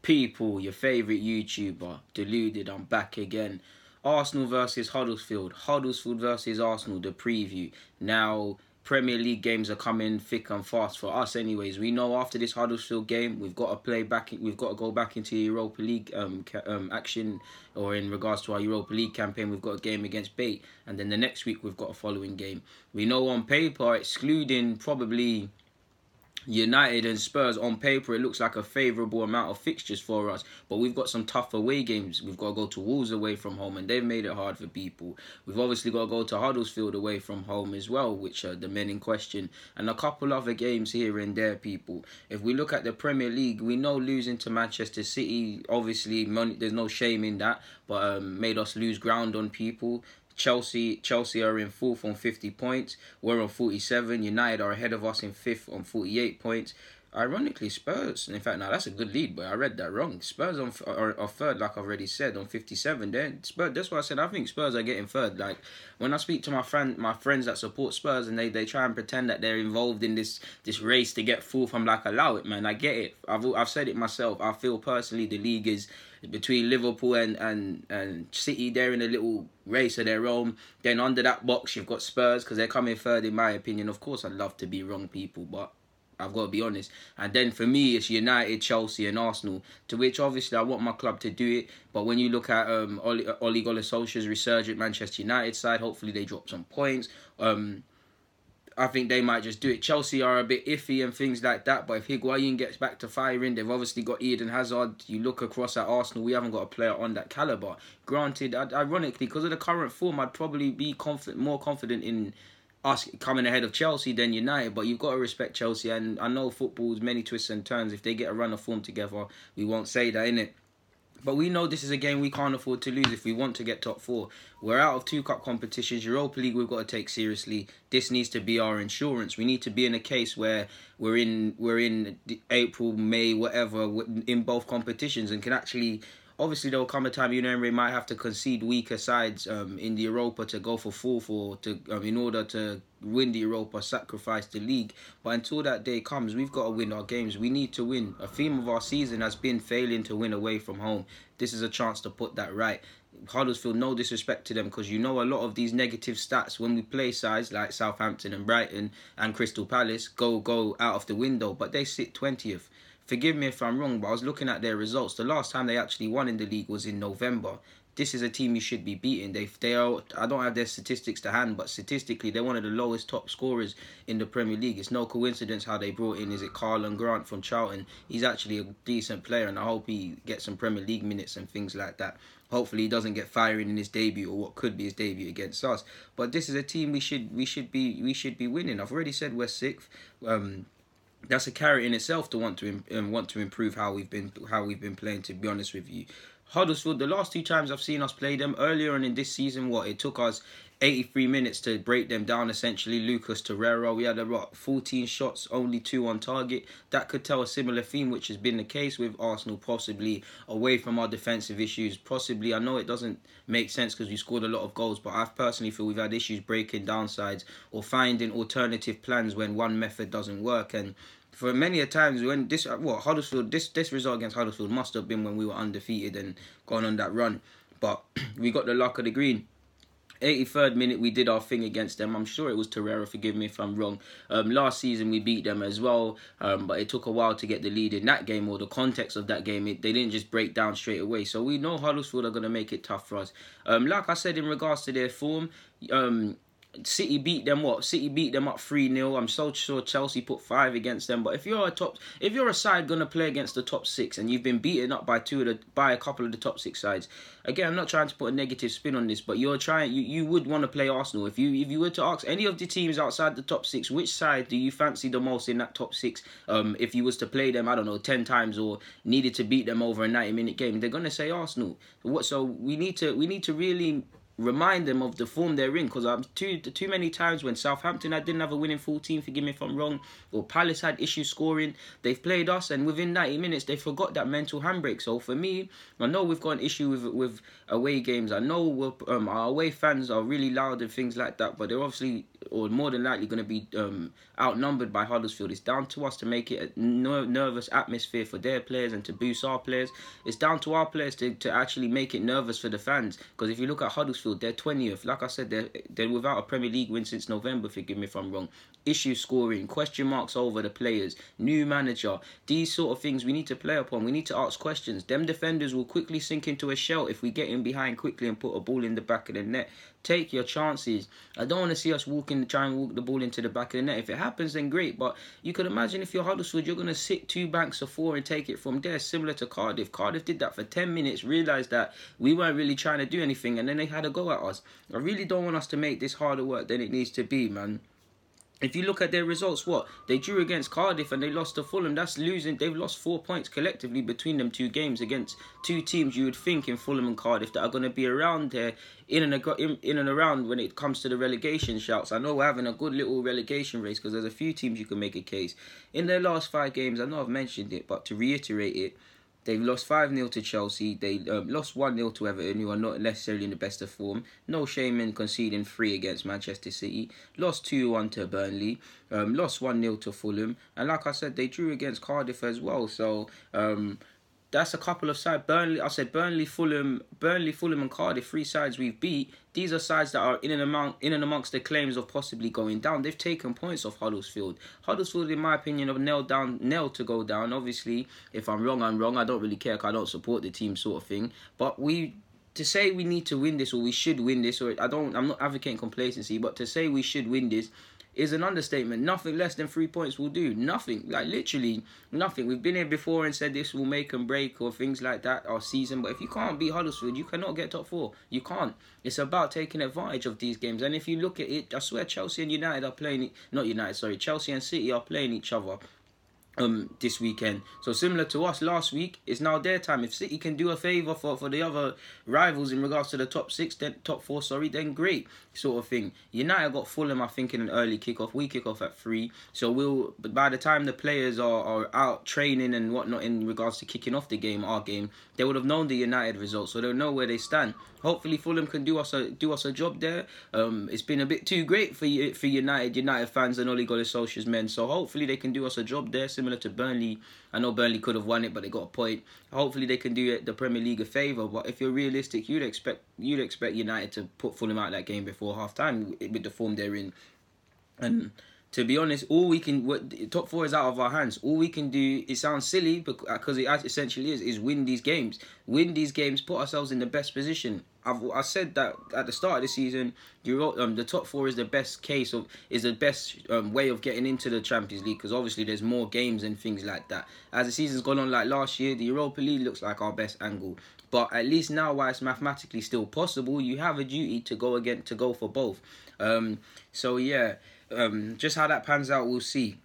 People, your favourite YouTuber, Deluded, I'm back again. Arsenal versus Huddlesfield. Huddlesfield versus Arsenal, the preview. Now, Premier League games are coming thick and fast for us anyways. We know after this Huddersfield game, we've got to play back. We've got to go back into Europa League action, or in regards to our Europa League campaign, we've got a game against Bate. And then the next week, we've got a following game. We know on paper, excluding probably United and Spurs, on paper it looks like a favourable amount of fixtures for us, but we've got some tough away games. We've got to go to Wolves away from home, and they've made it hard for people. We've obviously got to go to Huddlesfield away from home as well, which are the men in question, and a couple other games here and there, people. If we look at the Premier League, we know losing to Manchester City, obviously there's no shame in that, but made us lose ground on people. Chelsea are in 4th on 50 points. We're on 47. United are ahead of us in 5th on 48 points. Ironically, Spurs, in fact, now that's a good lead, but I read that wrong. Spurs are 3rd, like I've already said, on 57. Then Spurs, that's why I said I think Spurs are getting 3rd. Like, when I speak to my friends that support Spurs, and they try and pretend that they're involved in this race to get 4th, I'm like, allow it, man. I get it. I've said it myself. I feel personally the league is between Liverpool and City. They're in a little race of their own. Then under that box, you've got Spurs, because they're coming 3rd in my opinion. Of course, I'd love to be wrong, people, but I've got to be honest. And then for me, it's United, Chelsea and Arsenal, to which obviously I want my club to do it. But when you look at Ole Gunnar Solskjaer's resurgent Manchester United side, hopefully they drop some points. I think they might just do it. Chelsea are a bit iffy and things like that, but if Higuain gets back to firing, they've obviously got Eden Hazard. You look across at Arsenal, we haven't got a player on that calibre. Granted, ironically, because of the current form, I'd probably be more confident in us coming ahead of Chelsea than United, but you've got to respect Chelsea, and I know football's many twists and turns. If they get a run of form together, we won't say that, innit? But we know this is a game we can't afford to lose if we want to get top 4. We're out of 2 cup competitions. Europa League we've got to take seriously. This needs to be our insurance. We need to be in a case where we're in April, May, whatever, in both competitions, and can actually. Obviously, there will come a time Emery might have to concede weaker sides in the Europa to go for 4th, or to in order to win the Europa, sacrifice the league. But until that day comes, we've got to win our games. We need to win. A theme of our season has been failing to win away from home. This is a chance to put that right. Huddlesfield, no disrespect to them, because you know a lot of these negative stats when we play sides like Southampton and Brighton and Crystal Palace go out of the window, but they sit 20th. Forgive me if I'm wrong, but I was looking at their results. The last time they actually won in the league was in November. This is a team you should be beating. They are. I don't have their statistics to hand, but statistically, they're one of the lowest top scorers in the Premier League. It's no coincidence how they brought in, is it Carlon Grant from Charlton? He's actually a decent player, and I hope he gets some Premier League minutes and things like that. Hopefully, he doesn't get firing in his debut, or what could be his debut against us. But this is a team we should be winning. I've already said we're 6th. That's a carrot in itself to want to improve how we've been playing, to be honest with you. Huddlesfield, the last 2 times I've seen us play them, earlier on in this season, it took us 83 minutes to break them down, essentially. Lucas Torreira, we had 14 shots, only 2 on target. That could tell a similar theme, which has been the case with Arsenal, possibly away from our defensive issues. Possibly, I know it doesn't make sense because we scored a lot of goals, but I personally feel we've had issues breaking down sides or finding alternative plans when one method doesn't work. And for many a times when Huddersfield, this result against Huddersfield must have been when we were undefeated and gone on that run, but we got the luck of the green. 83rd minute, we did our thing against them. I'm sure it was Torreira, forgive me if I'm wrong. Last season, we beat them as well, but it took a while to get the lead in that game, or the context of that game. They didn't just break down straight away. So we know Huddersfield are going to make it tough for us. Like I said, in regards to their form, City beat them up 3-0. I'm so sure Chelsea put 5 against them. But if you're a side gonna play against the top 6 and you've been beaten up by a couple of the top 6 sides, again, I'm not trying to put a negative spin on this, but you would want to play Arsenal. If you were to ask any of the teams outside the top 6, which side do you fancy the most in that top 6? If you was to play them, I don't know, 10 times, or needed to beat them over a 90-minute game, they're gonna say Arsenal. So we need to really remind them of the form they're in, because too many times when Southampton didn't have a winning full team, forgive me if I'm wrong, or Palace had issues scoring, they've played us and within 90 minutes they forgot that mental handbrake. So for me, I know we've got an issue with away games. I know our away fans are really loud and things like that, but they're obviously, or more than likely, going to be outnumbered by Huddlesfield. It's down to us to make it a nervous atmosphere for their players and to boost our players. It's down to our players to actually make it nervous for the fans, because if you look at Huddlesfield, they're 20th. Like I said, they're without a Premier League win since November, forgive me if I'm wrong. Issue scoring, question marks over the players, new manager, these sort of things we need to play upon. We need to ask questions. Them defenders will quickly sink into a shell if we get in behind quickly and put a ball in the back of the net. Take your chances. I don't want to see us try and walk the ball into the back of the net. If it happens, then great. But you could imagine if you're Huddlesfield, you're going to sit 2 banks of 4 and take it from there, similar to Cardiff. Cardiff did that for 10 minutes, realised that we weren't really trying to do anything, and then they had a go at us. I really don't want us to make this harder work than it needs to be, man. If you look at their results, they drew against Cardiff and they lost to Fulham. That's losing. They've lost 4 points collectively between them 2 games against 2 teams you would think in Fulham and Cardiff that are going to be around there in and around when it comes to the relegation shouts. I know we're having a good little relegation race because there's a few teams you can make a case. In their last 5 games, I know I've mentioned it, but to reiterate it, they've lost 5-0 to Chelsea. They lost 1-0 to Everton, who are not necessarily in the best of form. No shame in conceding 3 against Manchester City. Lost 2-1 to Burnley. Lost 1-0 to Fulham. And like I said, they drew against Cardiff as well. So that's a couple of sides. Burnley, Fulham, and Cardiff, 3 sides we've beat. These are sides that are in and amongst the claims of possibly going down. They've taken points off Huddlesfield. Huddersfield, in my opinion, have nailed to go down. Obviously, if I'm wrong, I'm wrong. I don't really care because I don't support the team, sort of thing. But to say we need to win this or we should win this, I'm not advocating complacency, but to say we should win this is an understatement. Nothing less than 3 points will do. Nothing. Like, literally nothing. We've been here before and said this will make and break or things like that our season. But if you can't beat Huddersfield, you cannot get top 4. You can't. It's about taking advantage of these games. And if you look at it, I swear Chelsea and United are playing... Chelsea and City are playing each other this weekend. So similar to us last week, it's now their time. If City can do a favour for the other rivals in regards to the top 4, then great, sort of thing. United got Fulham, I think, in an early kickoff. We kick off at 3. So by the time the players are out training and whatnot in regards to kicking off our game, they would have known the United results, so they'll know where they stand. Hopefully Fulham can do us a job there. It's been a bit too great for United fans and Ole Gunnar Solskjaer's men. So hopefully they can do us a job there, similar to Burnley. I know Burnley could have won it, but they got a point. Hopefully they can do the Premier League a favour. But if you're realistic, you'd expect United to put Fulham out that game before half time with the form they're in. And to be honest, top 4 is out of our hands. All we can do, it sounds silly because it essentially is win these games. Win these games, put ourselves in the best position. I said that at the start of the season, the top 4 is the best way of getting into the Champions League, because obviously there's more games and things like that. As the season's gone on, like last year, the Europa League looks like our best angle. But at least now, while it's mathematically still possible, you have a duty to go for both. So yeah. Just how that pans out, we'll see.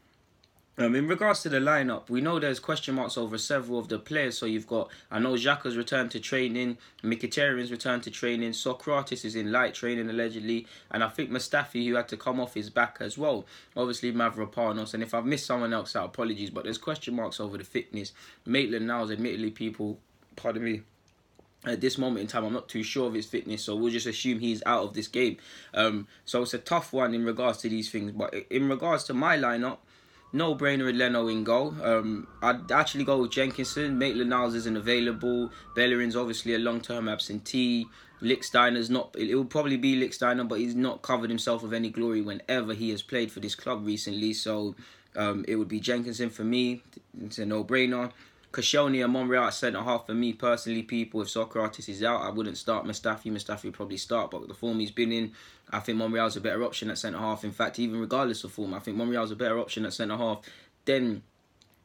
In regards to the lineup, we know there's question marks over several of the players. So you've got, I know Xhaka's returned to training, Mkhitaryan's returned to training, Sokratis is in light training allegedly, and I think Mustafi, who had to come off, is back as well. Obviously Mavropanos, and if I've missed someone else out, apologies, but there's question marks over the fitness. Maitland-Niles, admittedly, at this moment in time, I'm not too sure of his fitness, so we'll just assume he's out of this game. So it's a tough one in regards to these things. But in regards to my lineup, no-brainer with Leno in goal. I'd actually go with Jenkinson. Maitland-Niles isn't available. Bellerin's obviously a long-term absentee. Lichtsteiner's not... It will probably be Lichtsteiner, but he's not covered himself with any glory whenever he has played for this club recently. So it would be Jenkinson for me. It's a no-brainer. Koscielny and Monreal at centre-half for me personally, people. If Sokratis is out, I wouldn't start Mustafi. Mustafi would probably start, but the form he's been in, I think Monreal's a better option at centre-half. In fact, even regardless of form, I think Monreal's a better option at centre-half than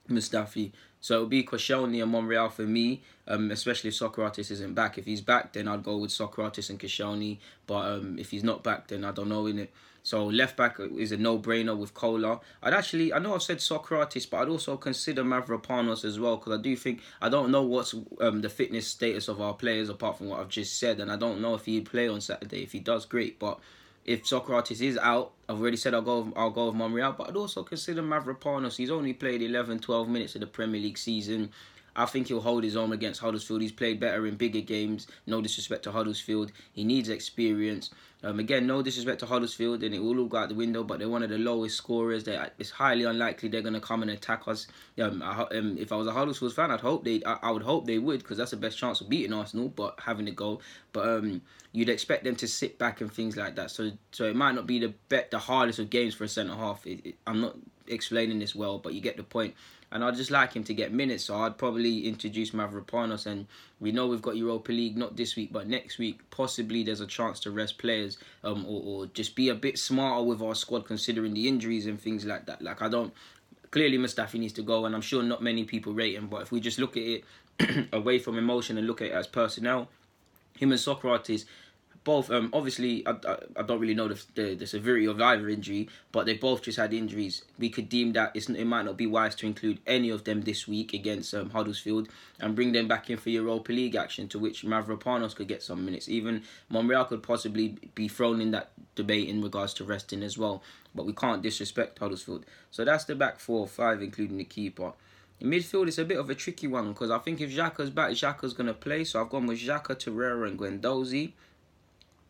Mustafi. So it would be Koscielny and Monreal for me, especially if Sokratis isn't back. If he's back, then I'd go with Sokratis and Koscielny. But if he's not back, then I don't know, innit? So left back is a no-brainer with Kola. I know I've said Socrates, but I'd also consider Mavropanos as well, because I don't know what's the fitness status of our players apart from what I've just said, and I don't know if he'd play on Saturday. If he does, great. But if Socrates is out, I've already said I'll go with Monreal, but I'd also consider Mavropanos. He's only played 11, 12 minutes of the Premier League season. I think he'll hold his own against Huddlesfield. He's played better in bigger games. No disrespect to Huddlesfield. He needs experience. Again, no disrespect to Huddlesfield, and it will all go out the window, but they're one of the lowest scorers. It's highly unlikely they're going to come and attack us. If I was a Huddlesfield fan, I would hope they would, because that's the best chance of beating Arsenal, but having a goal. But you'd expect them to sit back and things like that. So it might not be the hardest of games for a centre-half. I'm not explaining this well, but you get the point. And I'd just like him to get minutes, so I'd probably introduce Mavropanos. And we know we've got Europa League, not this week, but next week. Possibly there's a chance to rest players, or just be a bit smarter with our squad, considering the injuries and things like that. Clearly Mustafi needs to go, and I'm sure not many people rate him, but if we just look at it away from emotion and look at it as personnel, him and Socrates, both, obviously, I don't really know the severity of either injury, but they both just had injuries. We could deem that it might not be wise to include any of them this week against Huddlesfield and bring them back in for Europa League action, to which Mavropanos could get some minutes. Even Monreal could possibly be thrown in that debate in regards to resting as well, but we can't disrespect Huddlesfield. So that's the back 4-5, including the keeper. In midfield, it's a bit of a tricky one, because I think if Xhaka's back, Xhaka's going to play, so I've gone with Xhaka, Torreira and Guendouzi.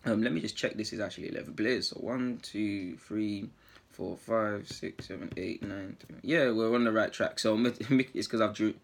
Let me just check this is actually 11 players. So 1, 2, 3, 4, 5, 6, 7, 8, 9, 10. Yeah, we're on the right track. So it's because I've drew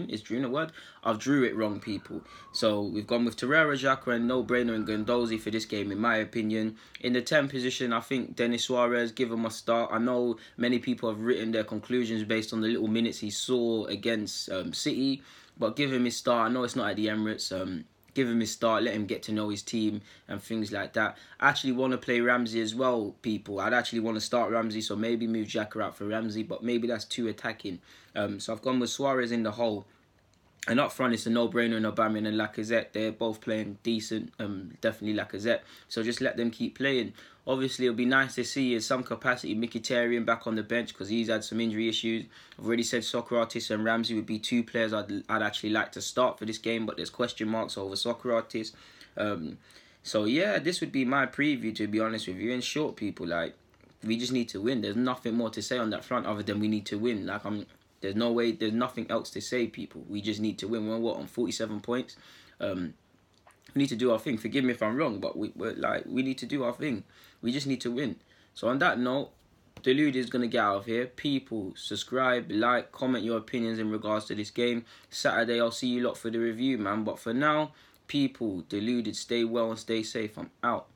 a word? I've drew it wrong, people. So we've gone with Torreira, Xhaka and no-brainer and Guendouzi for this game, in my opinion. In the 10 position, I think Denis Suarez, give him a start. I know many people have written their conclusions based on the little minutes he saw against City, but give him his start. I know it's not at the Emirates. Give him his start, let him get to know his team and things like that. I actually want to play Ramsey as well, people. I'd actually want to start Ramsey, so maybe move Xhaka out for Ramsey, but maybe that's too attacking. So I've gone with Suarez in the hole. And up front, it's a no-brainer in Aubameyang and Lacazette. They're both playing decent, definitely Lacazette. So just let them keep playing. Obviously, it'll be nice to see in some capacity Mkhitaryan back on the bench, because he's had some injury issues. I've already said Socrates and Ramsey would be two players I'd actually like to start for this game, but there's question marks over Socrates. So yeah, this would be my preview, to be honest with you. In short, people, we just need to win. There's nothing more to say on that front other than we need to win. There's nothing else to say, people. We just need to win. We're on 47 points. We need to do our thing. Forgive me if I'm wrong, but we need to do our thing. We just need to win. So on that note, Deluded is going to get out of here. People, subscribe, like, comment your opinions in regards to this game. Saturday, I'll see you lot for the review, man. But for now, people, Deluded, stay well and stay safe. I'm out.